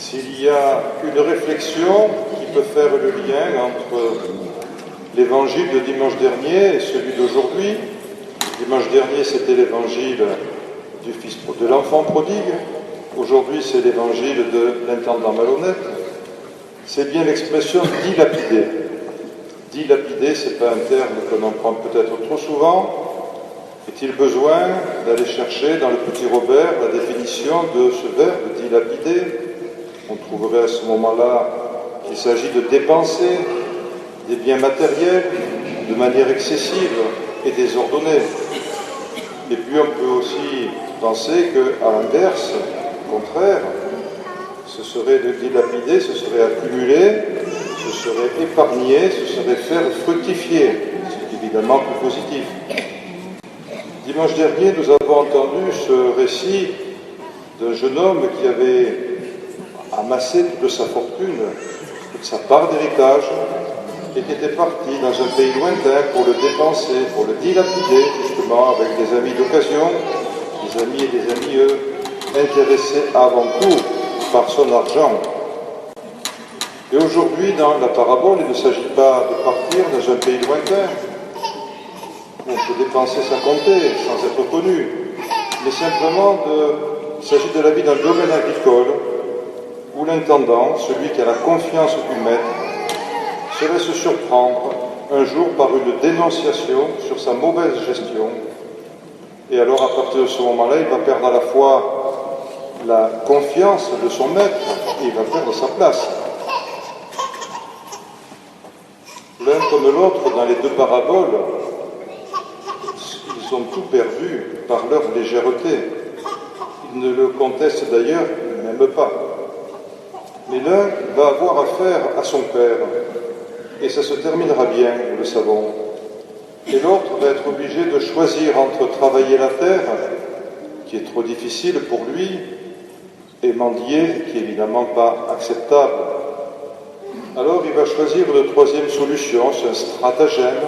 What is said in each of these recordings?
S'il y a une réflexion qui peut faire le lien entre l'évangile de dimanche dernier et celui d'aujourd'hui, dimanche dernier c'était l'évangile de l'enfant prodigue, aujourd'hui c'est l'évangile de l'intendant malhonnête, c'est bien l'expression dilapider. Dilapider, ce n'est pas un terme qu'on emprunt peut-être trop souvent. Est-il besoin d'aller chercher dans le petit Robert la définition de ce verbe dilapider? On trouverait à ce moment-là qu'il s'agit de dépenser des biens matériels de manière excessive et désordonnée. Et puis on peut aussi penser qu'à l'inverse, au contraire, ce serait de dilapider, ce serait accumuler, ce serait épargner, ce serait faire fructifier, c'est évidemment plus positif. Dimanche dernier, nous avons entendu ce récit d'un jeune homme qui avait amassé toute sa fortune, toute sa part d'héritage, et qui était parti dans un pays lointain pour le dépenser, pour le dilapider, justement, avec des amis d'occasion, des amis et des amis, intéressés avant tout par son argent. Et aujourd'hui, dans la parabole, il ne s'agit pas de partir dans un pays lointain, où on peut dépenser sans compter, sans être connu, mais simplement il s'agit de la vie d'un domaine agricole, où l'intendant, celui qui a la confiance du maître, se laisse surprendre un jour par une dénonciation sur sa mauvaise gestion. Et alors, à partir de ce moment-là, il va perdre à la fois la confiance de son maître et il va perdre sa place. L'un comme l'autre, dans les deux paraboles, ils ont tout perdu par leur légèreté. Ils ne le contestent d'ailleurs même pas. Mais l'un va avoir affaire à son père, et ça se terminera bien, nous le savons. Et l'autre va être obligé de choisir entre travailler la terre, qui est trop difficile pour lui, et mendier, qui est évidemment pas acceptable. Alors il va choisir une troisième solution, c'est un stratagème,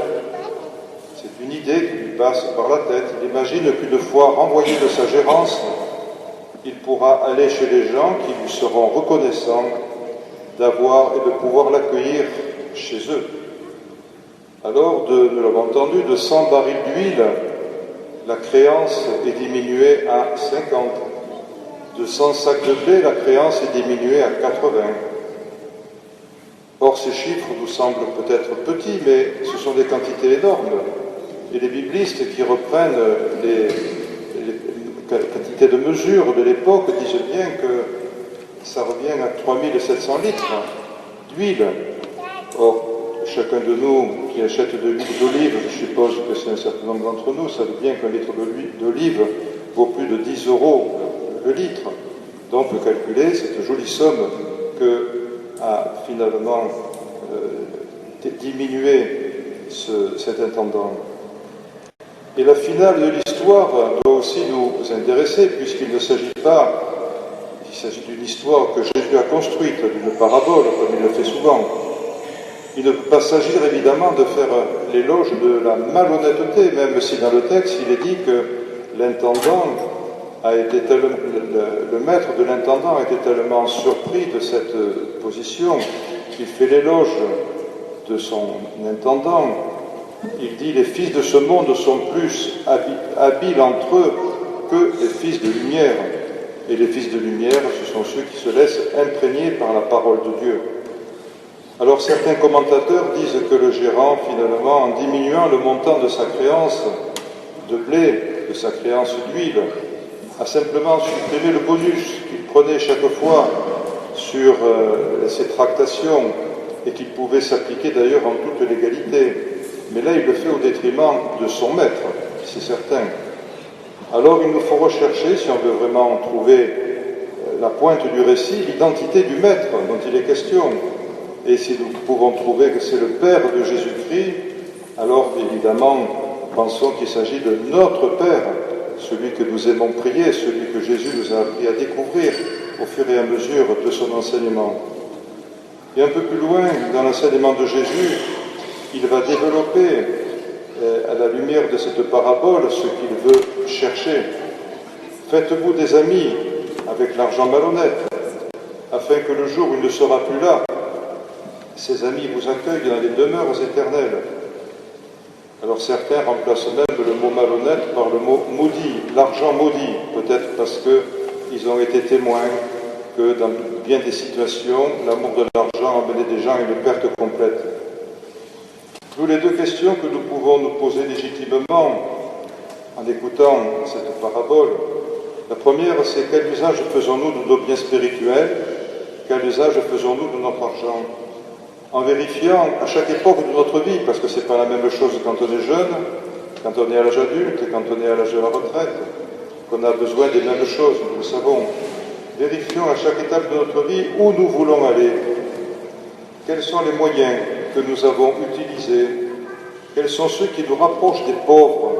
c'est une idée qui lui passe par la tête. Il imagine qu'une fois renvoyé de sa gérance, il pourra aller chez les gens qui lui seront reconnaissants d'avoir et de pouvoir l'accueillir chez eux. Alors, nous l'avons entendu, de 100 barils d'huile, la créance est diminuée à 50. De 100 sacs de blé, la créance est diminuée à 80. Or, ces chiffres nous semblent peut-être petits, mais ce sont des quantités énormes. Et les biblistes qui reprennent les quantités de mesure de l'époque disent bien que ça revient à 3700 litres d'huile. Or, chacun de nous qui achète de l'huile d'olive, je suppose que c'est un certain nombre d'entre nous, savent bien qu'un litre d'olive vaut plus de 10 euros le litre. Donc, on peut calculer cette jolie somme que a finalement diminué cet intendant. Et la finale de l'histoire doit aussi nous intéresser, puisqu'il ne s'agit pas, il s'agit d'une histoire que Jésus a construite, d'une parabole, comme il le fait souvent. Il ne peut pas s'agir évidemment de faire l'éloge de la malhonnêteté, même si dans le texte il est dit que l'intendant a été le maître de l'intendant a été tellement surpris de cette position qu'il fait l'éloge de son intendant. Il dit: les fils de ce monde sont plus habiles entre eux que les fils de lumière. Et les fils de lumière, ce sont ceux qui se laissent imprégner par la parole de Dieu. Alors certains commentateurs disent que le gérant, finalement, en diminuant le montant de sa créance de blé, de sa créance d'huile, a simplement supprimé le bonus qu'il prenait chaque fois sur ses tractations et qu'il pouvait s'appliquer d'ailleurs en toute légalité. Mais là, il le fait au détriment de son maître, c'est certain. Alors il nous faut rechercher, si on veut vraiment trouver la pointe du récit, l'identité du maître dont il est question. Et si nous pouvons trouver que c'est le Père de Jésus-Christ, alors évidemment, pensons qu'il s'agit de notre Père, celui que nous aimons prier, celui que Jésus nous a appris à découvrir au fur et à mesure de son enseignement. Et un peu plus loin, dans l'enseignement de Jésus, il va développer à la lumière de cette parabole ce qu'il veut chercher. Faites-vous des amis avec l'argent malhonnête, afin afin que le jour où il ne sera plus là, ses amis vous accueillent dans les demeures éternelles. Alors certains remplacent même le mot malhonnête par le mot maudit, l'argent maudit, peut-être parce qu'ils ont été témoins que dans bien des situations, l'amour de l'argent emmenait des gens à une perte complète. D'où les deux questions que nous pouvons nous poser légitimement en écoutant cette parabole. La première, c'est quel usage faisons-nous de nos biens spirituels? Quel usage faisons-nous de notre argent? En vérifiant à chaque époque de notre vie, parce que ce n'est pas la même chose quand on est jeune, quand on est à l'âge adulte, quand on est à l'âge de la retraite, qu'on a besoin des mêmes choses, nous le savons. Vérifions à chaque étape de notre vie où nous voulons aller. Quels sont les moyens que nous avons utilisés? Quels sont ceux qui nous rapprochent des pauvres,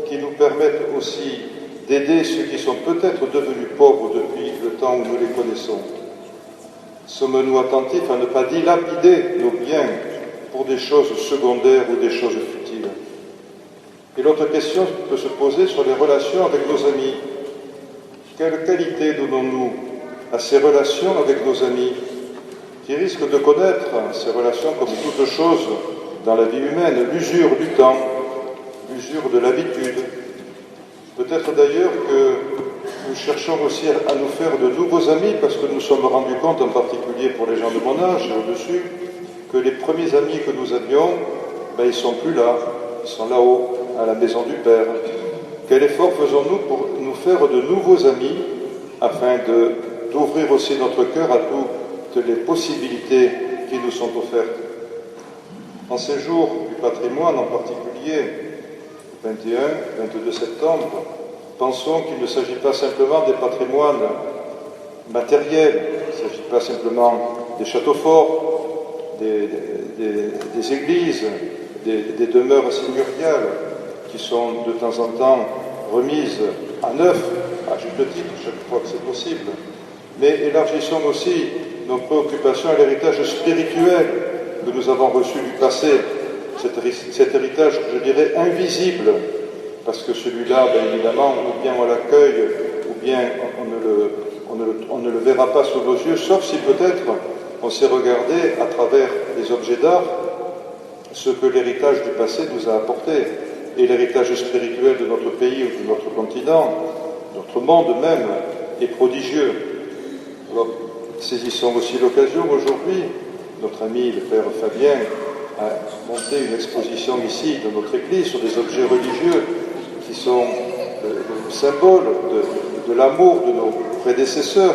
qui nous permettent aussi d'aider ceux qui sont peut-être devenus pauvres depuis le temps où nous les connaissons? Sommes-nous attentifs à ne pas dilapider nos biens pour des choses secondaires ou des choses futiles? Et l'autre question peut se poser sur les relations avec nos amis. Quelle qualité donnons-nous à ces relations avec nos amis, qui risquent de connaître ces relations comme toute chose dans la vie humaine, l'usure du temps, l'usure de l'habitude? Peut-être d'ailleurs que nous cherchons aussi à nous faire de nouveaux amis, parce que nous sommes rendus compte, en particulier pour les gens de mon âge et au-dessus, que les premiers amis que nous avions, ils ne sont plus là, ils sont là-haut, à la maison du Père. Quel effort faisons-nous pour nous faire de nouveaux amis, afin d'ouvrir aussi notre cœur à toutes les possibilités qui nous sont offertes? En ces jours du patrimoine, en particulier, 21-22 septembre, pensons qu'il ne s'agit pas simplement des patrimoines matériels, il ne s'agit pas simplement des châteaux forts, des églises, des demeures seigneuriales qui sont de temps en temps remises à neuf, à juste titre, chaque fois que c'est possible. Mais élargissons aussi nos préoccupations à l'héritage spirituel que nous avons reçu du passé, cet héritage, je dirais, invisible, parce que celui-là, évidemment, ou bien on l'accueille, ou bien on ne le verra pas sous nos yeux, sauf si peut-être on s'est regardé à travers les objets d'art ce que l'héritage du passé nous a apporté. Et l'héritage spirituel de notre pays ou de notre continent, notre monde même, est prodigieux. Alors, saisissons aussi l'occasion aujourd'hui. Notre ami le Père Fabien a monté une exposition ici dans notre église sur des objets religieux qui sont le symbole de l'amour de nos prédécesseurs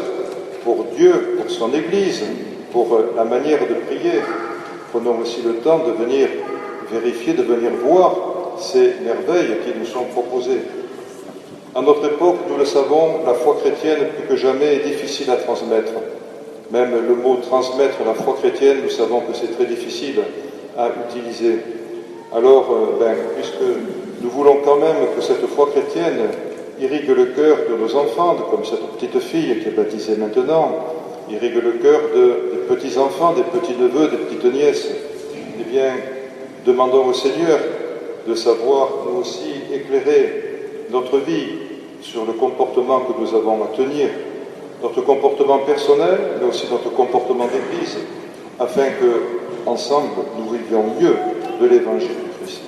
pour Dieu, pour son Église, pour la manière de prier. Prenons aussi le temps de venir vérifier, de venir voir ces merveilles qui nous sont proposées. À notre époque, nous le savons, la foi chrétienne, plus que jamais, est difficile à transmettre. Même le mot transmettre la foi chrétienne, nous savons que c'est très difficile à utiliser. Alors, puisque nous voulons quand même que cette foi chrétienne irrigue le cœur de nos enfants, comme cette petite fille qui est baptisée maintenant, irrigue le cœur des petits-enfants, des petits-neveux, des petites-nièces, eh bien, demandons au Seigneur de savoir, nous aussi, éclairer notre vie sur le comportement que nous avons à tenir, notre comportement personnel, mais aussi notre comportement d'Église, afin que, ensemble, nous vivions mieux de l'Évangile du Christ.